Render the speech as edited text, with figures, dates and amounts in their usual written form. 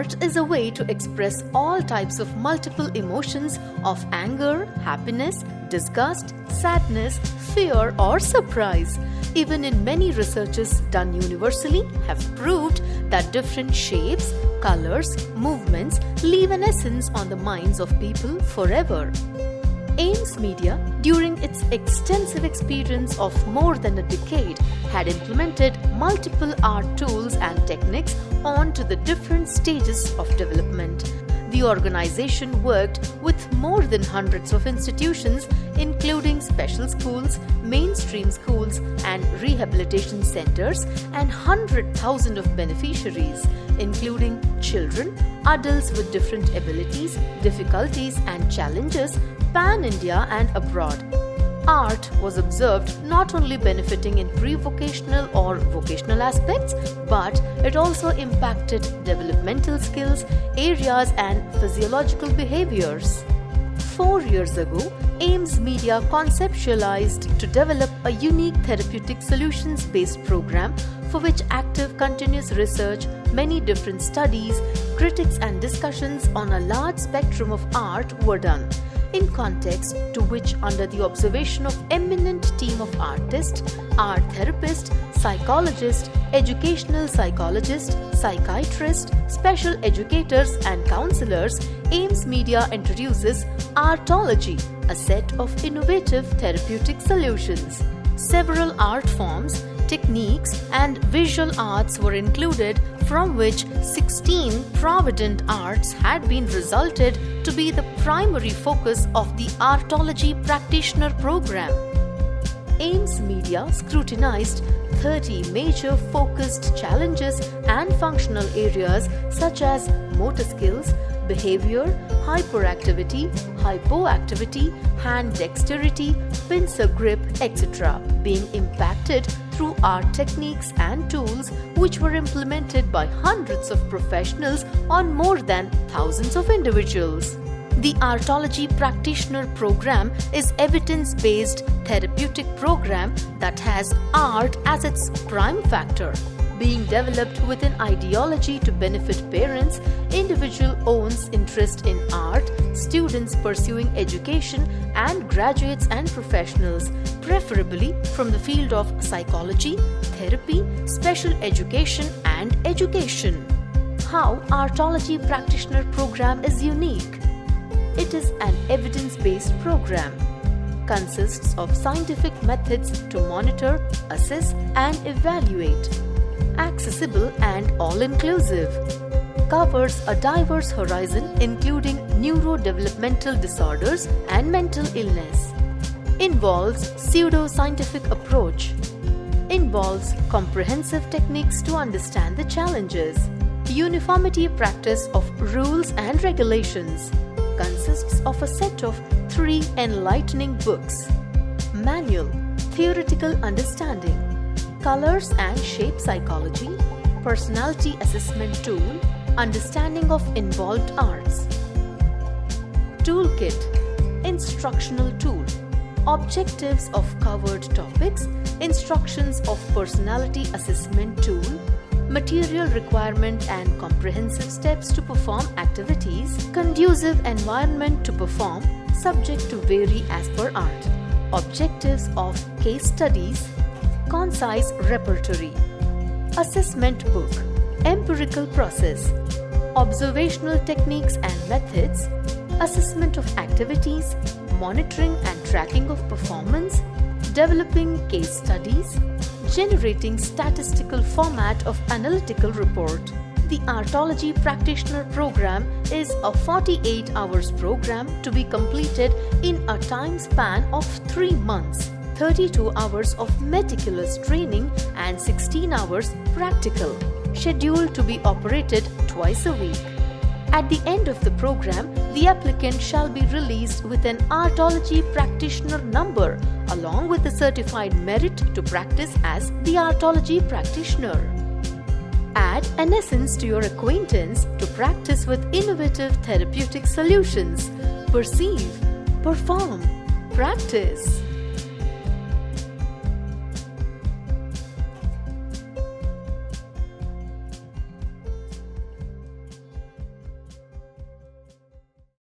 Art is a way to express all types of multiple emotions of anger, happiness, disgust, sadness, fear, or surprise. Even in many researches done universally have proved that different shapes, colors, movements leave an essence on the minds of people forever. Ames Media, during its extensive experience of more than a decade, had implemented multiple art tools and techniques onto the different stages of development. The organization worked with more than hundreds of institutions, including special schools, mainstream schools, and rehabilitation centers, and 100,000 of beneficiaries, including children, adults with different abilities, difficulties, and challenges, pan-India and abroad. Art was observed not only benefiting in pre-vocational or vocational aspects, but it also impacted developmental skills, areas, and physiological behaviors. 4 years ago, Ames Media conceptualized to develop a unique therapeutic solutions-based program for which active continuous research, many different studies, critics, and discussions on a large spectrum of art were done. In context to which, under the observation of eminent team of artists, art therapists, psychologists, educational psychologists, psychiatrists, special educators, and counselors, Ames Media introduces Artology, a set of innovative therapeutic solutions. Several art forms, techniques, and visual arts were included, from which 16 Provident Arts had been resulted to be the primary focus of the Artology Practitioner Program. Ames Media scrutinized 30 major focused challenges and functional areas such as motor skills, behavior, hyperactivity, hypoactivity, hand dexterity, pincer grip, etc., being impacted through art techniques and tools which were implemented by hundreds of professionals on more than thousands of individuals. The Artology Practitioner Program is evidence-based therapeutic program that has art as its prime factor, being developed with an ideology to benefit parents, individual owns interest in art, students pursuing education, and graduates and professionals, preferably from the field of psychology, therapy, special education, and education. How Artology Practitioner Program is unique. It is an evidence-based program. Consists of scientific methods to monitor, assess, and evaluate. Accessible and all-inclusive. Covers a diverse horizon including neurodevelopmental disorders and mental illness. Involves pseudo-scientific approach. Involves comprehensive techniques to understand the challenges. Uniformity practice of rules and regulations. Consists of a set of 3 enlightening books. Manual, theoretical understanding, colors and shape psychology, personality assessment tool, understanding of involved arts. Toolkit, instructional tool, objectives of covered topics, instructions of personality assessment tool, material requirement and comprehensive steps to perform activities, conducive environment to perform, subject to vary as per art, objectives of case studies, concise repertory, assessment book, empirical process, observational techniques and methods, assessment of activities, monitoring and tracking of performance, developing case studies, generating statistical format of analytical report. The Artology Practitioner Program is a 48 hours program to be completed in a time span of 3 months, 32 hours of meticulous training and 16 hours practical, scheduled to be operated twice a week. At the end of the program, the applicant shall be released with an Artology Practitioner number along with the certified merit to practice as the Artology Practitioner. Add an essence to your acquaintance to practice with innovative therapeutic solutions. Perceive, perform, practice.